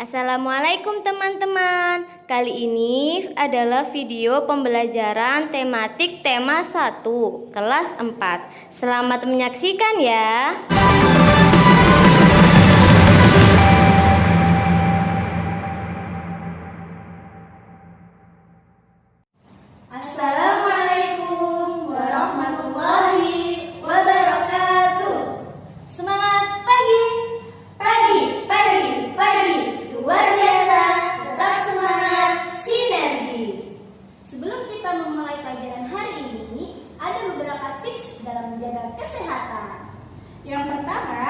Assalamualaikum teman-teman. Kali ini adalah video pembelajaran tematik tema 1 kelas 4. Selamat menyaksikan ya. Assalamualaikum warahmatullahi wabarakatuh. Semangat pagi. Luar biasa, tetap semangat, sinergi. Sebelum kita memulai pelajaran hari ini, ada beberapa tips dalam menjaga kesehatan. Yang pertama,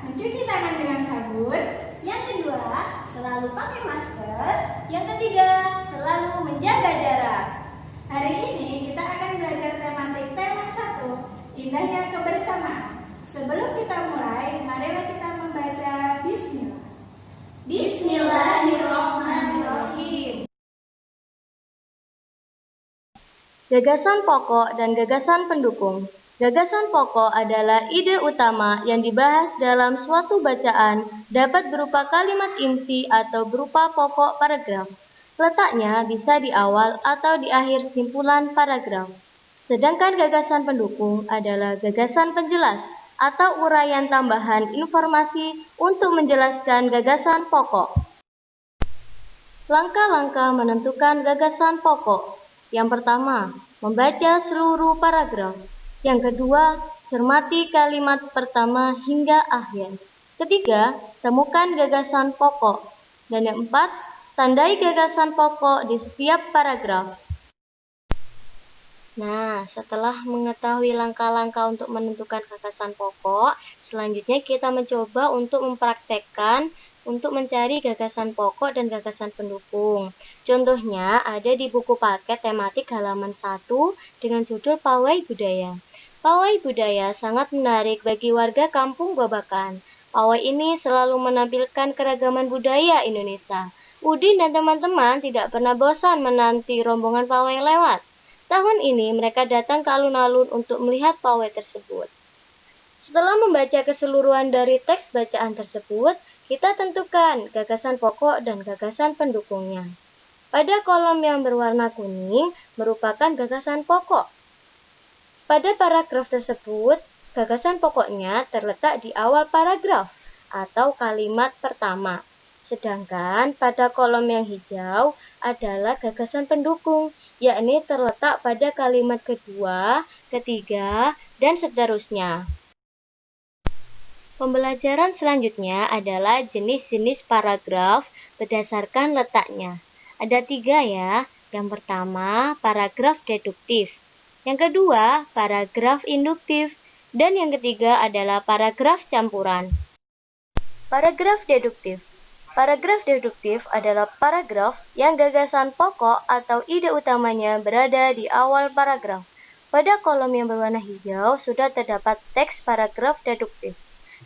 mencuci tangan dengan sabun. Yang kedua, selalu pakai masker. Yang ketiga, selalu menjaga jarak. Hari ini kita akan belajar tematik tema 1, indahnya kebersamaan. Sebelum kita mulai, marilah kita membaca Bismillah. Bismillahirrahmanirrahim. Gagasan pokok dan gagasan pendukung. Gagasan pokok adalah ide utama yang dibahas dalam suatu bacaan, dapat berupa kalimat inti atau berupa pokok paragraf. Letaknya bisa di awal atau di akhir simpulan paragraf. Sedangkan gagasan pendukung adalah gagasan penjelas atau uraian tambahan informasi untuk menjelaskan gagasan pokok. Langkah-langkah menentukan gagasan pokok. Yang pertama, membaca seluruh paragraf. Yang kedua, cermati kalimat pertama hingga akhir. Ketiga, temukan gagasan pokok. Dan yang empat, tandai gagasan pokok di setiap paragraf. Nah, setelah mengetahui langkah-langkah untuk menentukan gagasan pokok, selanjutnya kita mencoba untuk mempraktekkan untuk mencari gagasan pokok dan gagasan pendukung. Contohnya ada di buku paket tematik halaman 1 dengan judul Pawai Budaya. Pawai budaya sangat menarik bagi warga kampung Babakan. Pawai ini selalu menampilkan keragaman budaya Indonesia. Udin dan teman-teman tidak pernah bosan menanti rombongan pawai lewat. Tahun ini mereka datang ke alun-alun untuk melihat pawai tersebut. Setelah membaca keseluruhan dari teks bacaan tersebut, kita tentukan gagasan pokok dan gagasan pendukungnya. Pada kolom yang berwarna kuning merupakan gagasan pokok. Pada paragraf tersebut, gagasan pokoknya terletak di awal paragraf atau kalimat pertama. Sedangkan pada kolom yang hijau adalah gagasan pendukung, yakni terletak pada kalimat kedua, ketiga, dan seterusnya. Pembelajaran selanjutnya adalah jenis-jenis paragraf berdasarkan letaknya. Ada 3 ya. Yang pertama, paragraf deduktif. Yang kedua, paragraf induktif. Dan yang ketiga adalah paragraf campuran. Paragraf deduktif. Paragraf deduktif adalah paragraf yang gagasan pokok atau ide utamanya berada di awal paragraf. Pada kolom yang berwarna hijau sudah terdapat teks paragraf deduktif.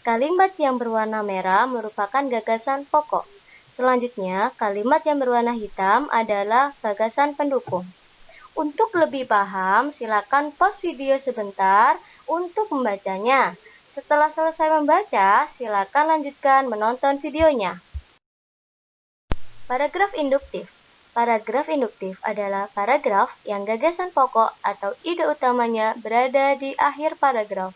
Kalimat yang berwarna merah merupakan gagasan pokok. Selanjutnya, kalimat yang berwarna hitam adalah gagasan pendukung. Untuk lebih paham, silakan pause video sebentar untuk membacanya. Setelah selesai membaca, silakan lanjutkan menonton videonya. Paragraf induktif. Paragraf induktif adalah paragraf yang gagasan pokok atau ide utamanya berada di akhir paragraf.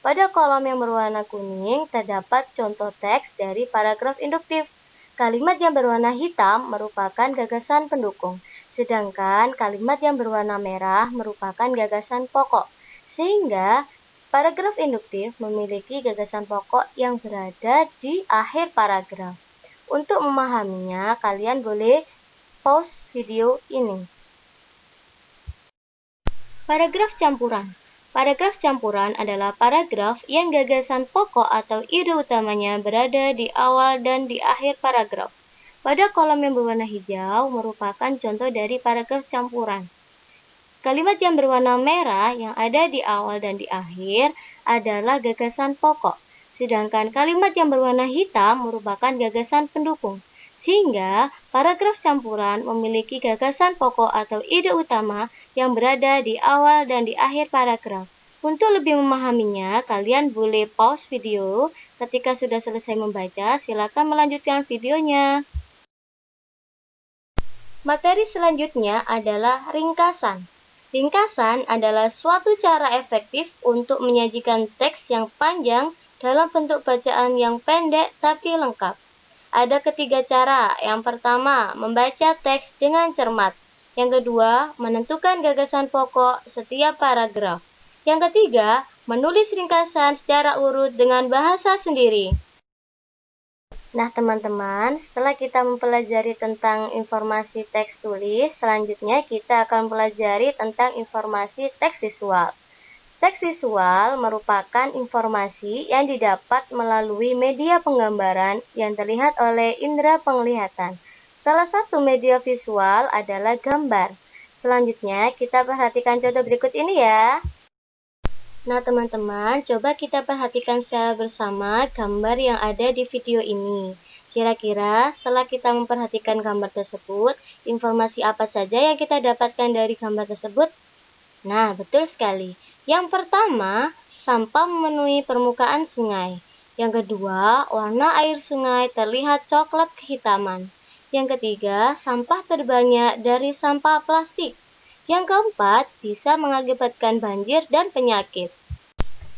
Pada kolom yang berwarna kuning terdapat contoh teks dari paragraf induktif. Kalimat yang berwarna hitam merupakan gagasan pendukung, sedangkan kalimat yang berwarna merah merupakan gagasan pokok. Sehingga paragraf induktif memiliki gagasan pokok yang berada di akhir paragraf. Untuk memahaminya, kalian boleh pause video ini. Paragraf campuran. Paragraf campuran adalah paragraf yang gagasan pokok atau ide utamanya berada di awal dan di akhir paragraf. Pada kolom yang berwarna hijau merupakan contoh dari paragraf campuran. Kalimat yang berwarna merah yang ada di awal dan di akhir adalah gagasan pokok. Sedangkan kalimat yang berwarna hitam merupakan gagasan pendukung. Sehingga paragraf campuran memiliki gagasan pokok atau ide utama yang berada di awal dan di akhir paragraf. Untuk lebih memahaminya, kalian boleh pause video. Ketika sudah selesai membaca, silakan melanjutkan videonya. Materi selanjutnya adalah ringkasan. Ringkasan adalah suatu cara efektif untuk menyajikan teks yang panjang dalam bentuk bacaan yang pendek tapi lengkap. Ada ketiga cara. Yang pertama, membaca teks dengan cermat. Yang kedua, menentukan gagasan pokok setiap paragraf. Yang ketiga, menulis ringkasan secara urut dengan bahasa sendiri. Nah, teman-teman, setelah kita mempelajari tentang informasi teks tulis, selanjutnya kita akan mempelajari tentang informasi teks visual. Teks visual merupakan informasi yang didapat melalui media penggambaran yang terlihat oleh indera penglihatan. Salah satu media visual adalah gambar. Selanjutnya, kita perhatikan contoh berikut ini ya. Nah, teman-teman, coba kita perhatikan secara bersama gambar yang ada di video ini. Kira-kira setelah kita memperhatikan gambar tersebut, informasi apa saja yang kita dapatkan dari gambar tersebut? Nah, betul sekali. Yang pertama, sampah memenuhi permukaan sungai. Yang kedua, warna air sungai terlihat coklat kehitaman. Yang ketiga, sampah terbanyak dari sampah plastik. Yang keempat, bisa mengakibatkan banjir dan penyakit.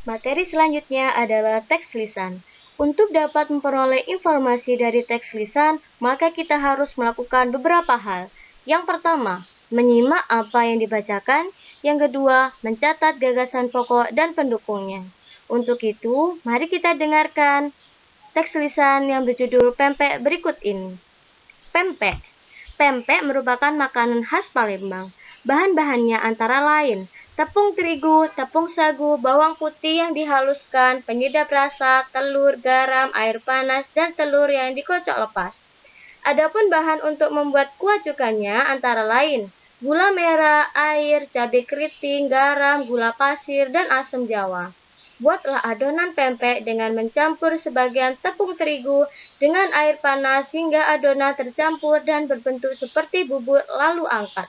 Materi selanjutnya adalah teks lisan. Untuk dapat memperoleh informasi dari teks lisan, maka kita harus melakukan beberapa hal. Yang pertama, menyimak apa yang dibacakan. Yang kedua, mencatat gagasan pokok dan pendukungnya. Untuk itu, mari kita dengarkan teks lisan yang berjudul Pempek berikut ini. Pempek. Pempek merupakan makanan khas Palembang. Bahan-bahannya antara lain tepung terigu, tepung sagu, bawang putih yang dihaluskan, penyedap rasa, telur, garam, air panas, dan telur yang dikocok lepas. Adapun bahan untuk membuat kuah cukanya antara lain gula merah, air, cabai keriting, garam, gula pasir, dan asam jawa. Buatlah adonan pempek dengan mencampur sebagian tepung terigu dengan air panas hingga adonan tercampur dan berbentuk seperti bubur, lalu angkat.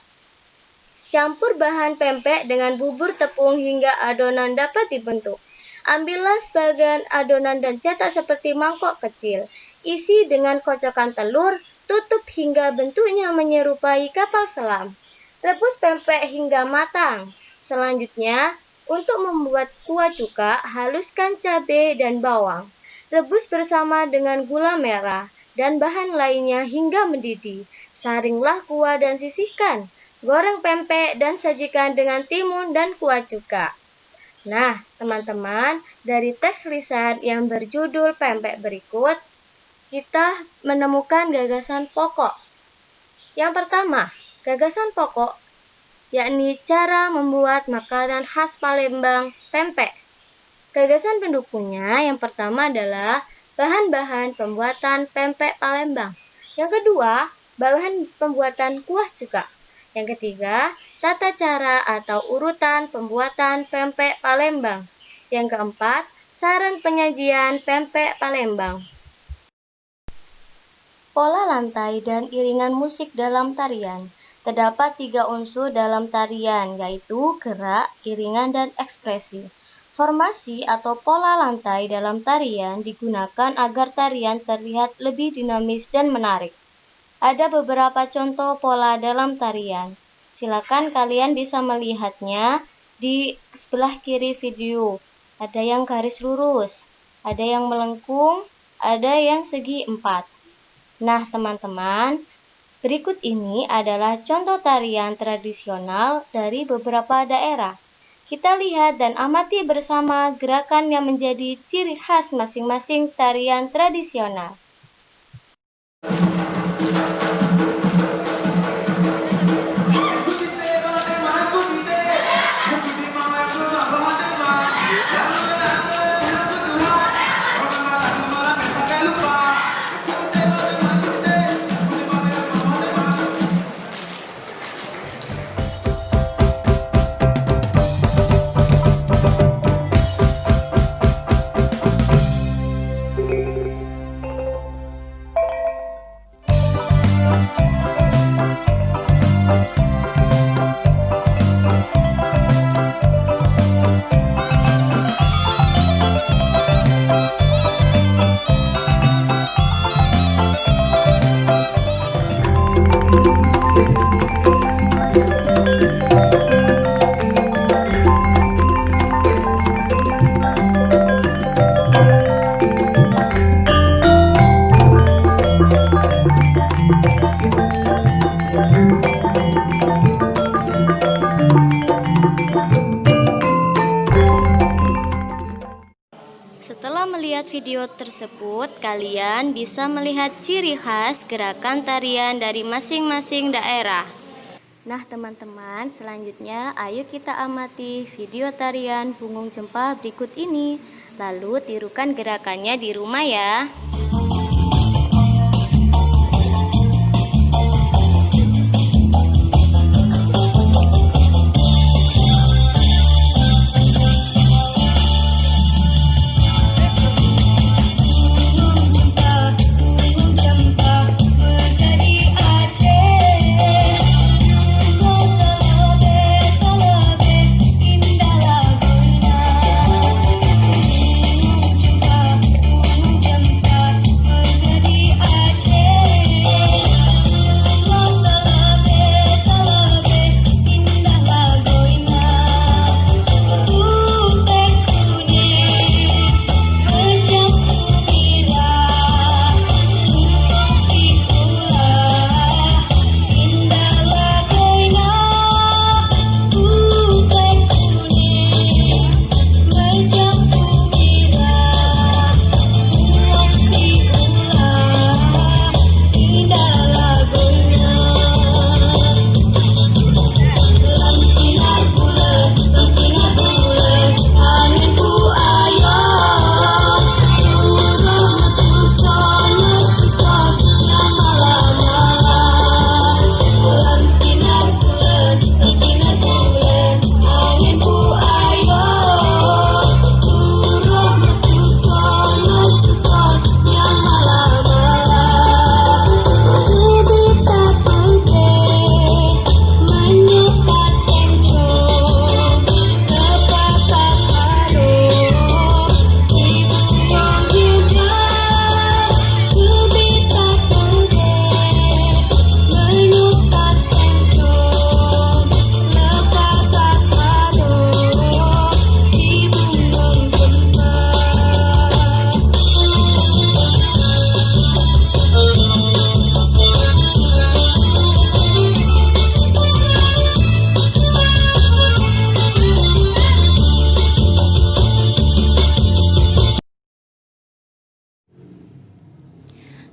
Campur bahan pempek dengan bubur tepung hingga adonan dapat dibentuk. Ambillah sebagian adonan dan cetak seperti mangkok kecil. Isi dengan kocokan telur, tutup hingga bentuknya menyerupai kapal selam. Rebus pempek hingga matang. Selanjutnya, untuk membuat kuah cuka, haluskan cabai dan bawang. Rebus bersama dengan gula merah dan bahan lainnya hingga mendidih. Saringlah kuah dan sisihkan. Goreng pempek dan sajikan dengan timun dan kuah cuka. Nah, teman-teman, dari teks lisan yang berjudul Pempek berikut, kita menemukan gagasan pokok. Yang pertama, gagasan pokok, yakni cara membuat makanan khas Palembang, pempek. Gagasan pendukungnya yang pertama adalah bahan-bahan pembuatan pempek Palembang. Yang kedua, bahan pembuatan kuah cuka. Yang ketiga, tata cara atau urutan pembuatan pempek Palembang. Yang keempat, saran penyajian pempek Palembang. Pola lantai dan iringan musik dalam tarian. Terdapat 3 unsur dalam tarian, yaitu gerak, iringan, dan ekspresi. Formasi atau pola lantai dalam tarian digunakan agar tarian terlihat lebih dinamis dan menarik. Ada beberapa contoh pola dalam tarian. Silakan kalian bisa melihatnya di sebelah kiri video. Ada yang garis lurus, ada yang melengkung, ada yang segi 4. Nah, teman-teman, berikut ini adalah contoh tarian tradisional dari beberapa daerah. Kita lihat dan amati bersama gerakan yang menjadi ciri khas masing-masing tarian tradisional. video tersebut, kalian bisa melihat ciri khas gerakan tarian dari masing-masing daerah. Nah teman-teman, selanjutnya ayo kita amati video tarian Bungung Jempah berikut ini. Lalu tirukan gerakannya di rumah ya.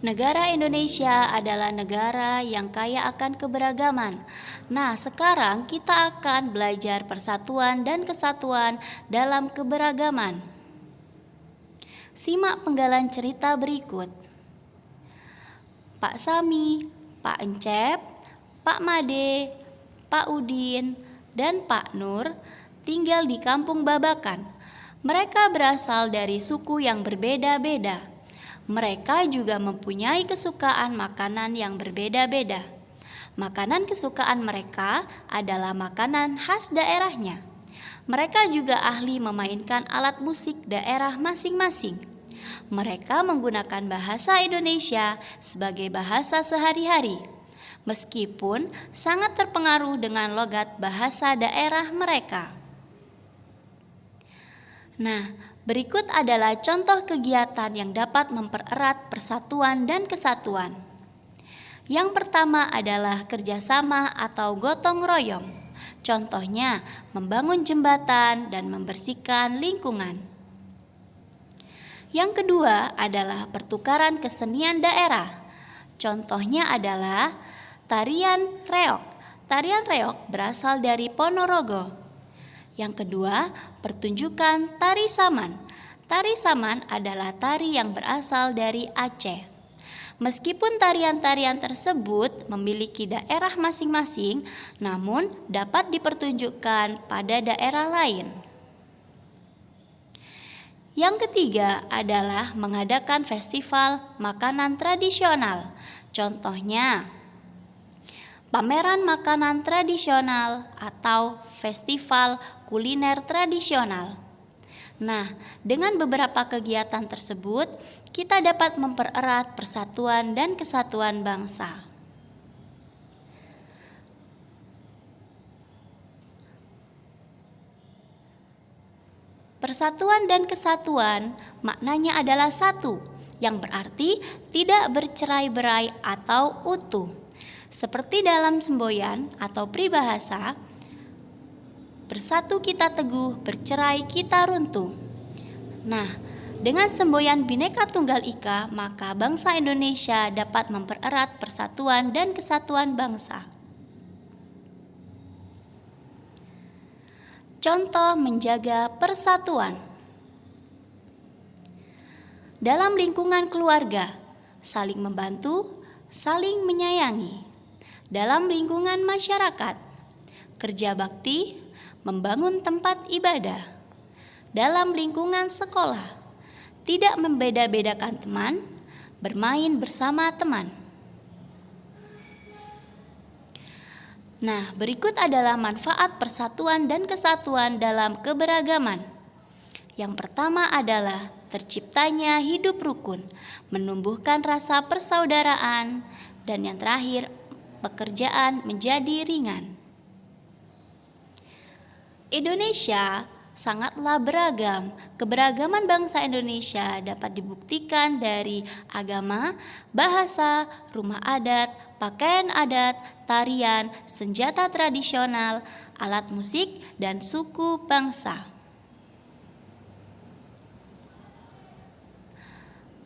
Negara Indonesia adalah negara yang kaya akan keberagaman. Nah, sekarang kita akan belajar persatuan dan kesatuan dalam keberagaman. Simak penggalan cerita berikut. Pak Sami, Pak Encep, Pak Made, Pak Udin, dan Pak Nur tinggal di Kampung Babakan. Mereka berasal dari suku yang berbeda-beda. Mereka juga mempunyai kesukaan makanan yang berbeda-beda. Makanan kesukaan mereka adalah makanan khas daerahnya. Mereka juga ahli memainkan alat musik daerah masing-masing. Mereka menggunakan bahasa Indonesia sebagai bahasa sehari-hari, meskipun sangat terpengaruh dengan logat bahasa daerah mereka. Nah, berikut adalah contoh kegiatan yang dapat mempererat persatuan dan kesatuan. Yang pertama adalah kerjasama atau gotong royong. Contohnya, membangun jembatan dan membersihkan lingkungan. Yang kedua adalah pertukaran kesenian daerah. Contohnya adalah tarian reog. Tarian reog berasal dari Ponorogo. Yang kedua, pertunjukan tari saman. Tari saman adalah tari yang berasal dari Aceh. Meskipun tarian-tarian tersebut memiliki daerah masing-masing, namun dapat dipertunjukkan pada daerah lain. Yang ketiga adalah mengadakan festival makanan tradisional. Contohnya, pameran makanan tradisional atau festival kuliner tradisional. Nah, dengan beberapa kegiatan tersebut, kita dapat mempererat persatuan dan kesatuan bangsa. Persatuan dan kesatuan maknanya adalah satu, yang berarti tidak bercerai-berai atau utuh. Seperti dalam semboyan atau peribahasa, bersatu kita teguh, bercerai kita runtuh. Nah, Dengan semboyan Bhinneka Tunggal Ika, maka bangsa Indonesia dapat mempererat persatuan dan kesatuan bangsa. Contoh menjaga persatuan. Dalam lingkungan keluarga, saling membantu, saling menyayangi. Dalam lingkungan masyarakat, kerja bakti, membangun tempat ibadah. Dalam lingkungan sekolah, tidak membeda-bedakan teman, bermain bersama teman. Nah, berikut adalah manfaat persatuan dan kesatuan dalam keberagaman. Yang pertama adalah terciptanya hidup rukun, menumbuhkan rasa persaudaraan, dan yang terakhir, pekerjaan menjadi ringan. Indonesia sangatlah beragam. Keberagaman bangsa Indonesia dapat dibuktikan dari agama, bahasa, rumah adat, pakaian adat, tarian, senjata tradisional, alat musik, dan suku bangsa.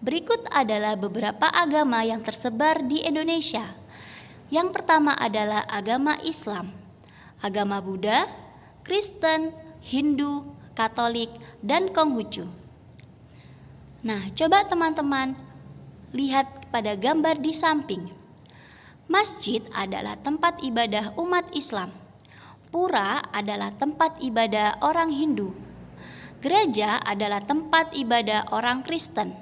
Berikut adalah beberapa agama yang tersebar di Indonesia. Yang pertama adalah agama Islam, agama Buddha, Kristen, Hindu, Katolik, dan Konghucu. Nah, coba teman-teman lihat pada gambar di samping. Masjid adalah tempat ibadah umat Islam. Pura adalah tempat ibadah orang Hindu. Gereja adalah tempat ibadah orang Kristen.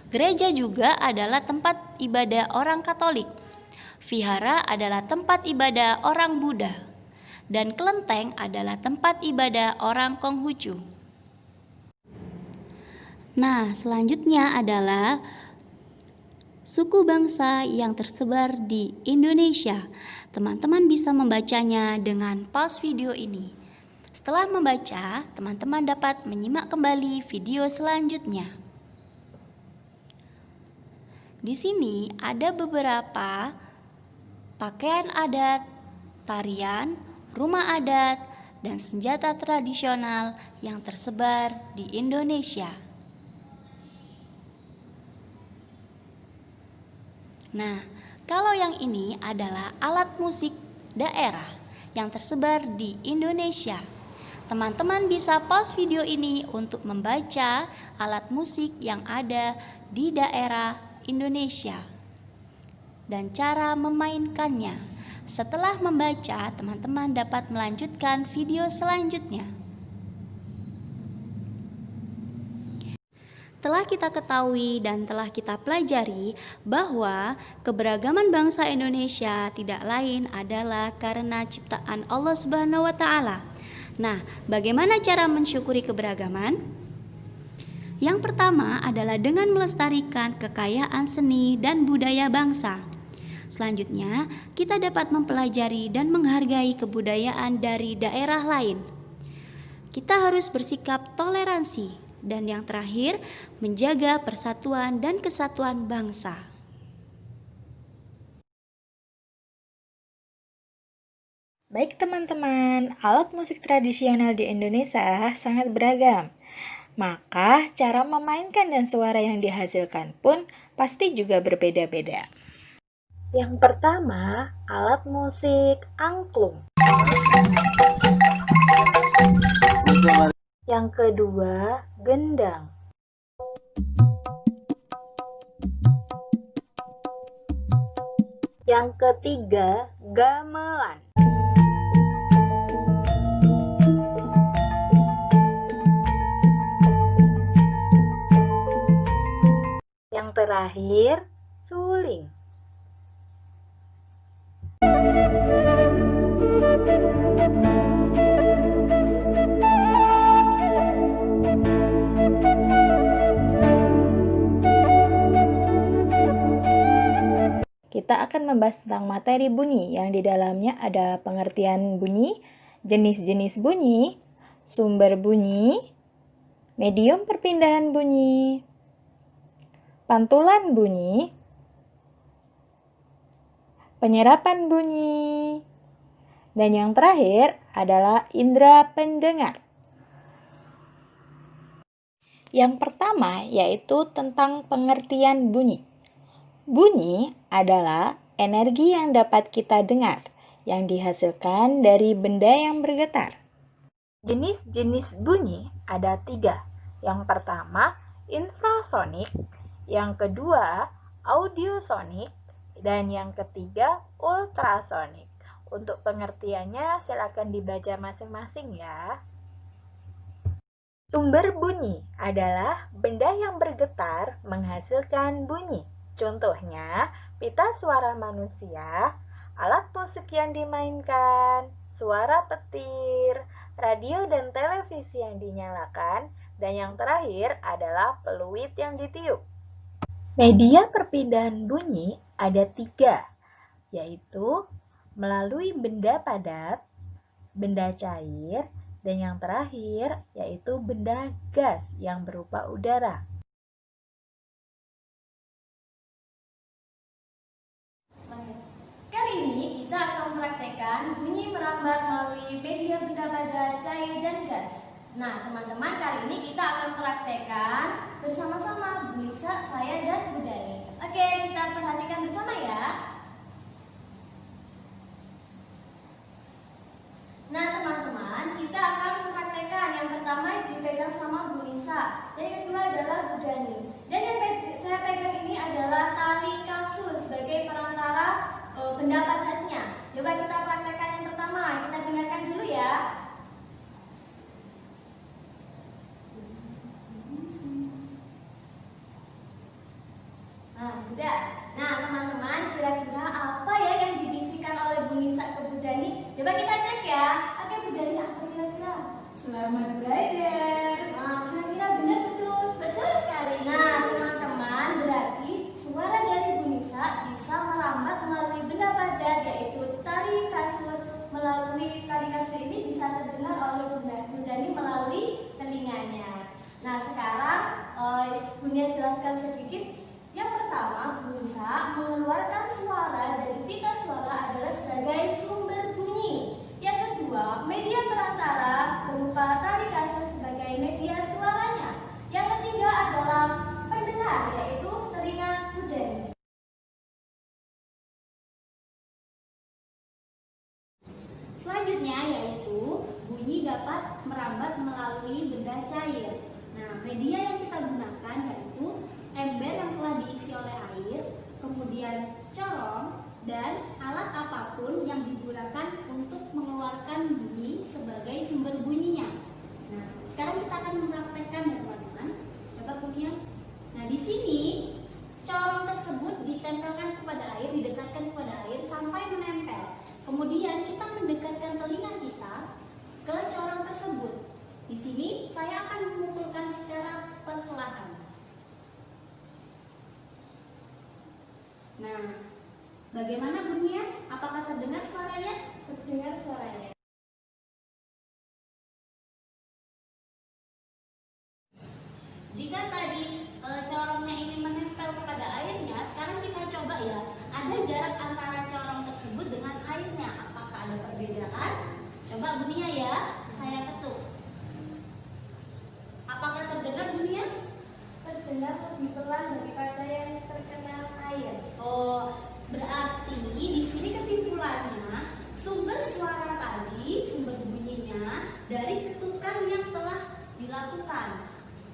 Gereja juga adalah tempat ibadah orang Katolik. Vihara adalah tempat ibadah orang Buddha. Dan kelenteng adalah tempat ibadah orang Konghucu. Nah, selanjutnya adalah suku bangsa yang tersebar di Indonesia. Teman-teman bisa membacanya dengan pause video ini. Setelah membaca, teman-teman dapat menyimak kembali video selanjutnya. Di sini ada beberapa pakaian adat, tarian, rumah adat, dan senjata tradisional yang tersebar di Indonesia. Nah, kalau yang ini adalah alat musik daerah yang tersebar di Indonesia. Teman-teman bisa pause video ini untuk membaca alat musik yang ada di daerah Indonesia dan cara memainkannya. Setelah membaca, teman-teman dapat melanjutkan video selanjutnya. Telah kita ketahui dan telah kita pelajari bahwa keberagaman bangsa Indonesia tidak lain adalah karena ciptaan Allah Subhanahu wa taala. Nah, bagaimana cara mensyukuri keberagaman? Yang pertama adalah dengan melestarikan kekayaan seni dan budaya bangsa. Selanjutnya, kita dapat mempelajari dan menghargai kebudayaan dari daerah lain. Kita harus bersikap toleransi. Dan yang terakhir, menjaga persatuan dan kesatuan bangsa. Baik teman-teman, alat musik tradisional di Indonesia sangat beragam. Maka cara memainkan dan suara yang dihasilkan pun pasti juga berbeda-beda. Yang pertama, alat musik angklung. Yang kedua, gendang. Yang ketiga, gamelan. Yang terakhir, suling. Kita akan membahas tentang materi bunyi yang di dalamnya ada pengertian bunyi, jenis-jenis bunyi, sumber bunyi, medium perpindahan bunyi, pantulan bunyi, penyerapan bunyi, dan yang terakhir adalah indera pendengar. Yang pertama yaitu tentang pengertian bunyi. Bunyi adalah energi yang dapat kita dengar, yang dihasilkan dari benda yang bergetar. Jenis-jenis bunyi ada 3. Yang pertama, infrasonik, yang kedua, audiosonik, dan yang ketiga, ultrasonik. Untuk pengertiannya silakan dibaca masing-masing ya. Sumber bunyi adalah benda yang bergetar menghasilkan bunyi. Contohnya, pita suara manusia, alat musik yang dimainkan, suara petir, radio dan televisi yang dinyalakan, dan yang terakhir adalah peluit yang ditiup. Media perpindahan bunyi ada 3, yaitu melalui benda padat, benda cair, dan yang terakhir yaitu benda gas yang berupa udara. Kali ini kita akan mempraktekkan bunyi merambat melalui media benda padat, cair, dan gas. Nah, teman-teman, kali ini kita akan mempraktekkan bersama-sama Bu Lisa, saya, dan Bu Dani. Oke, kita perhatikan bersama ya. Nah, teman-teman, kita akan mempraktekkan yang pertama dipegang sama Bu Lisa, dan yang kedua adalah Bu Dani. Dan yang saya pegang ini adalah tali kasur sebagai perantara benda padatnya. Coba kita praktekkan yang pertama, kita dengarkan dulu ya. Nah, sudah. Nah, teman-teman, kira-kira apa ya yang dibisikkan oleh Bu Nisa ke Bu Dani? Coba kita cek ya. Oke, Bu Dani, apa kira-kira? Selamat belajar. Nah, kira-kira benar betul? Betul sekali. Nah, teman-teman, berarti suara dari Bu Nisa bisa merambat melalui benda padat, yaitu tali kasur. Melalui tali kasur ini bisa terdengar oleh Bu Dani melalui telinganya. Nah, sekarang Bu Nia jelaskan sedikit. Yang pertama, Bu Nisa mengeluarkan suara dari pita suara adalah sebagai sumber bunyi. Yang kedua, media perantara berupa tali kasur sebagai media suaranya. Yang ketiga adalah pendengar, yaitu telinga Bu Dani. Selanjutnya yaitu bunyi dapat merambat melalui benda cair. Nah, media yang kita gunakan yaitu ember yang telah diisi oleh air, kemudian corong, dan alat apapun yang digunakan untuk mengeluarkan bunyi sebagai sumber bunyinya. Nah, sekarang kita akan mempraktekkan ya teman-teman. Coba kemudian. Nah, di sini corong tersebut ditempelkan kepada air, didekatkan kepada air sampai menempel. Kemudian kita mendekatkan telinga kita ke corong tersebut. Di sini saya akan memukulkan secara perlahan. Nah, bagaimana bunyinya? Apakah terdengar suaranya? Terdengar suaranya. Jika tadi corongnya ini menempel kepada airnya, sekarang kita coba ya. Ada jarak antara corong tersebut dengan airnya. Apakah ada perbedaan? Coba bunyinya ya. Saya ketuk. Apakah terdengar bunyinya? Terdengar lebih pelan daripada yang terkena air. Oh, berarti di sini kesimpulannya sumber suara tadi, sumber bunyinya dari ketukan yang telah dilakukan.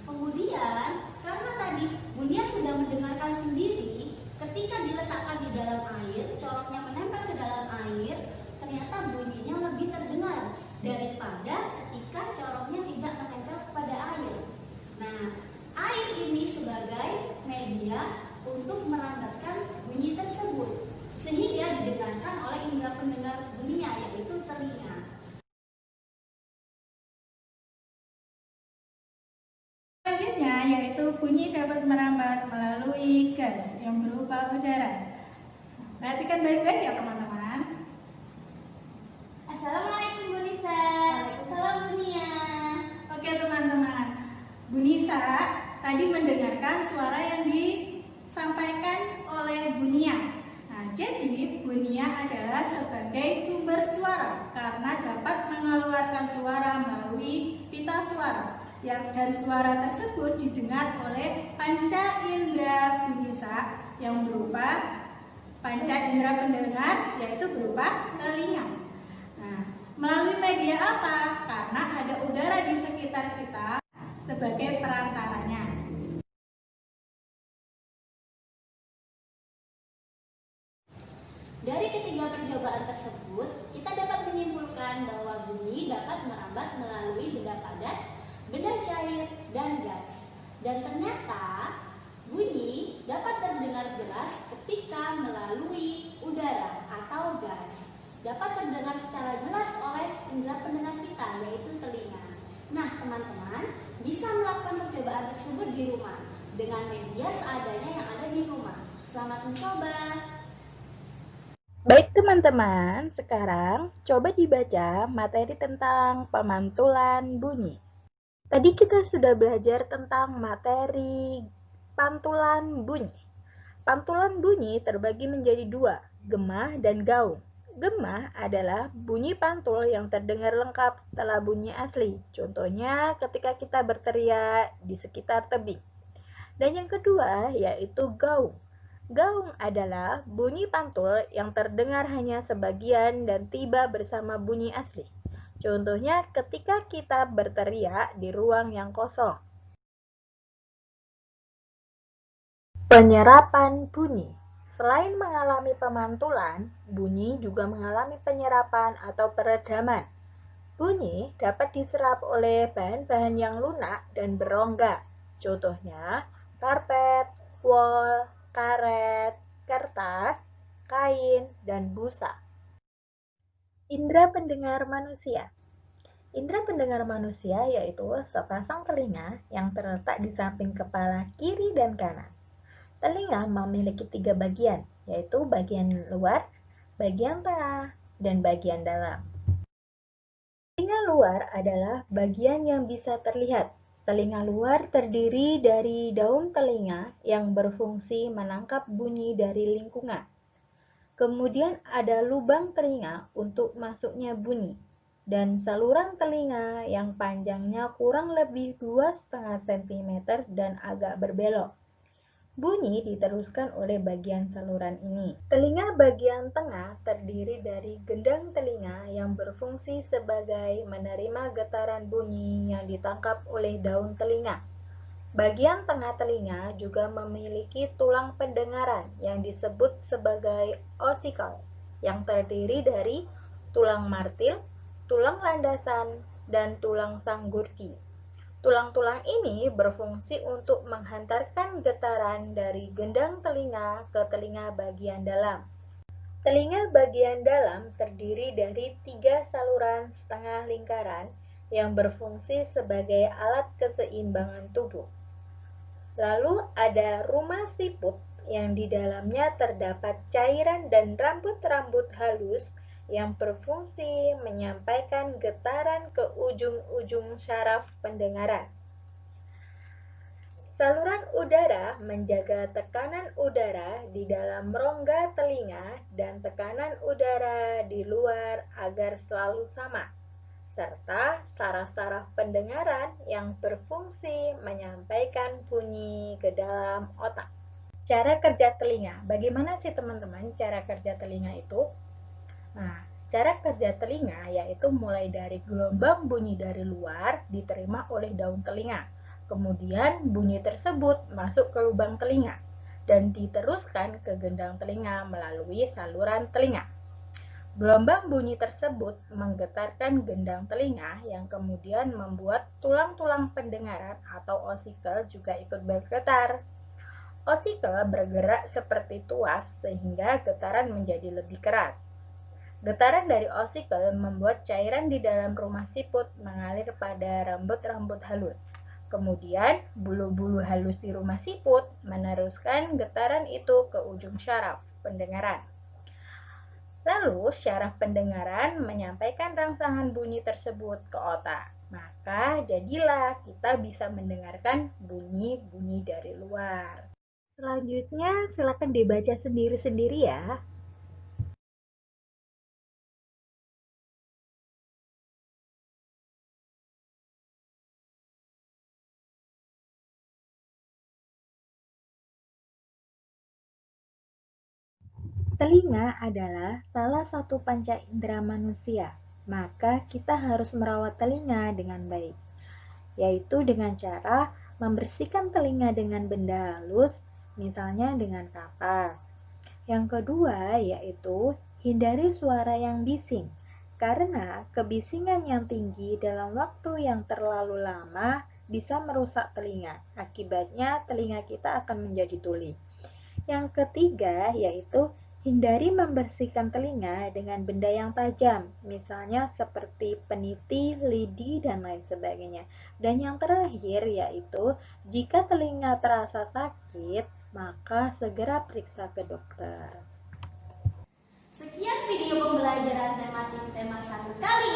Kemudian karena tadi bunyinya sudah mendengarkan sendiri, ketika diletakkan di dalam air, corongnya menempel ke dalam air, ternyata bunyinya lebih terdengar daripada ketika corongnya tidak menempel kepada air. Nah, air ini sebagai media untuk merambatkan bunyi tersebut sehingga didengarkan oleh indera pendengar bunyinya, yaitu telinga. Selanjutnya yaitu bunyi dapat merambat melalui gas yang berupa udara. Perhatikan baik-baik ya teman-teman. Assalamualaikum Bu Nisa. Waalaikumsalam Bu Nia. Oke teman-teman, Bu Nisa tadi mendengarkan suara yang disampaikan oleh Bu Nia. Nah, jadi Bu Nia adalah sebagai sumber suara karena dapat mengeluarkan suara melalui pita suara. dan suara tersebut didengar oleh panca indera bunisa yang berupa panca indera pendengar, yaitu berupa telinga. Nah, melalui media apa? Karena ada udara di sekitar kita sebagai perantaranya. Dari ketiga percobaan tersebut, kita dapat menyimpulkan bahwa bunyi dapat merambat melalui benda padat, benda cair, dan gas. Dan ternyata bunyi dapat terdengar jelas ketika melalui udara atau gas. Dapat terdengar secara jelas oleh indera pendengar kita, yaitu telinga. Nah, teman-teman bisa melakukan percobaan tersebut di rumah dengan media seadanya yang ada di rumah. Selamat mencoba! Baik teman-teman, sekarang coba dibaca materi tentang pemantulan bunyi. Tadi kita sudah belajar tentang materi pantulan bunyi. Pantulan bunyi terbagi menjadi dua, gema dan gaung. Gema adalah bunyi pantul yang terdengar lengkap setelah bunyi asli. Contohnya ketika kita berteriak di sekitar tebing. Dan yang kedua yaitu gaung. Gaung adalah bunyi pantul yang terdengar hanya sebagian dan tiba bersama bunyi asli. Contohnya ketika kita berteriak di ruang yang kosong. Penyerapan bunyi. Selain mengalami pemantulan, bunyi juga mengalami penyerapan atau peredaman. Bunyi dapat diserap oleh bahan-bahan yang lunak dan berongga. Contohnya, karpet, wol, karet, kertas, kain, dan busa. Indra pendengar manusia. Indra pendengar manusia yaitu sepasang telinga yang terletak di samping kepala kiri dan kanan. Telinga memiliki 3 bagian, yaitu bagian luar, bagian tengah, dan bagian dalam. Telinga luar adalah bagian yang bisa terlihat. Telinga luar terdiri dari daun telinga yang berfungsi menangkap bunyi dari lingkungan. Kemudian ada lubang telinga untuk masuknya bunyi, dan saluran telinga yang panjangnya kurang lebih 2,5 cm dan agak berbelok. Bunyi diteruskan oleh bagian saluran ini. Telinga bagian tengah terdiri dari gendang telinga yang berfungsi sebagai menerima getaran bunyi yang ditangkap oleh daun telinga. Bagian tengah telinga juga memiliki tulang pendengaran yang disebut sebagai osikal, yang terdiri dari tulang martil, tulang landasan, dan tulang sanggurki. Tulang-tulang ini berfungsi untuk menghantarkan getaran dari gendang telinga ke telinga bagian dalam. Telinga bagian dalam terdiri dari 3 saluran setengah lingkaran yang berfungsi sebagai alat keseimbangan tubuh. Lalu ada rumah siput yang di dalamnya terdapat cairan dan rambut-rambut halus yang berfungsi menyampaikan getaran ke ujung-ujung syaraf pendengaran. Saluran udara menjaga tekanan udara di dalam rongga telinga dan tekanan udara di luar agar selalu sama, serta saraf-saraf pendengaran yang berfungsi menyampaikan bunyi ke dalam otak. Cara kerja telinga. Bagaimana sih teman-teman cara kerja telinga itu? Nah, cara kerja telinga yaitu mulai dari gelombang bunyi dari luar diterima oleh daun telinga. Kemudian bunyi tersebut masuk ke lubang telinga dan diteruskan ke gendang telinga melalui saluran telinga. Gelombang bunyi tersebut menggetarkan gendang telinga yang kemudian membuat tulang-tulang pendengaran atau osikel juga ikut bergetar. Osikel bergerak seperti tuas sehingga getaran menjadi lebih keras. Getaran dari osikel membuat cairan di dalam rumah siput mengalir pada rambut-rambut halus. Kemudian, bulu-bulu halus di rumah siput meneruskan getaran itu ke ujung syaraf pendengaran. Lalu, syaraf pendengaran menyampaikan rangsangan bunyi tersebut ke otak. Maka, jadilah kita bisa mendengarkan bunyi-bunyi dari luar. Selanjutnya, silakan dibaca sendiri-sendiri ya. Telinga adalah salah satu panca indera manusia, maka kita harus merawat telinga dengan baik, yaitu dengan cara membersihkan telinga dengan benda halus, misalnya dengan kapas. Yang kedua yaitu hindari suara yang bising, karena kebisingan yang tinggi dalam waktu yang terlalu lama bisa merusak telinga. Akibatnya telinga kita akan menjadi tuli. Yang ketiga yaitu hindari membersihkan telinga dengan benda yang tajam, misalnya seperti peniti, lidi, dan lain sebagainya. Dan yang terakhir yaitu jika telinga terasa sakit, maka segera periksa ke dokter. Sekian video pembelajaran tematik tema 1 kali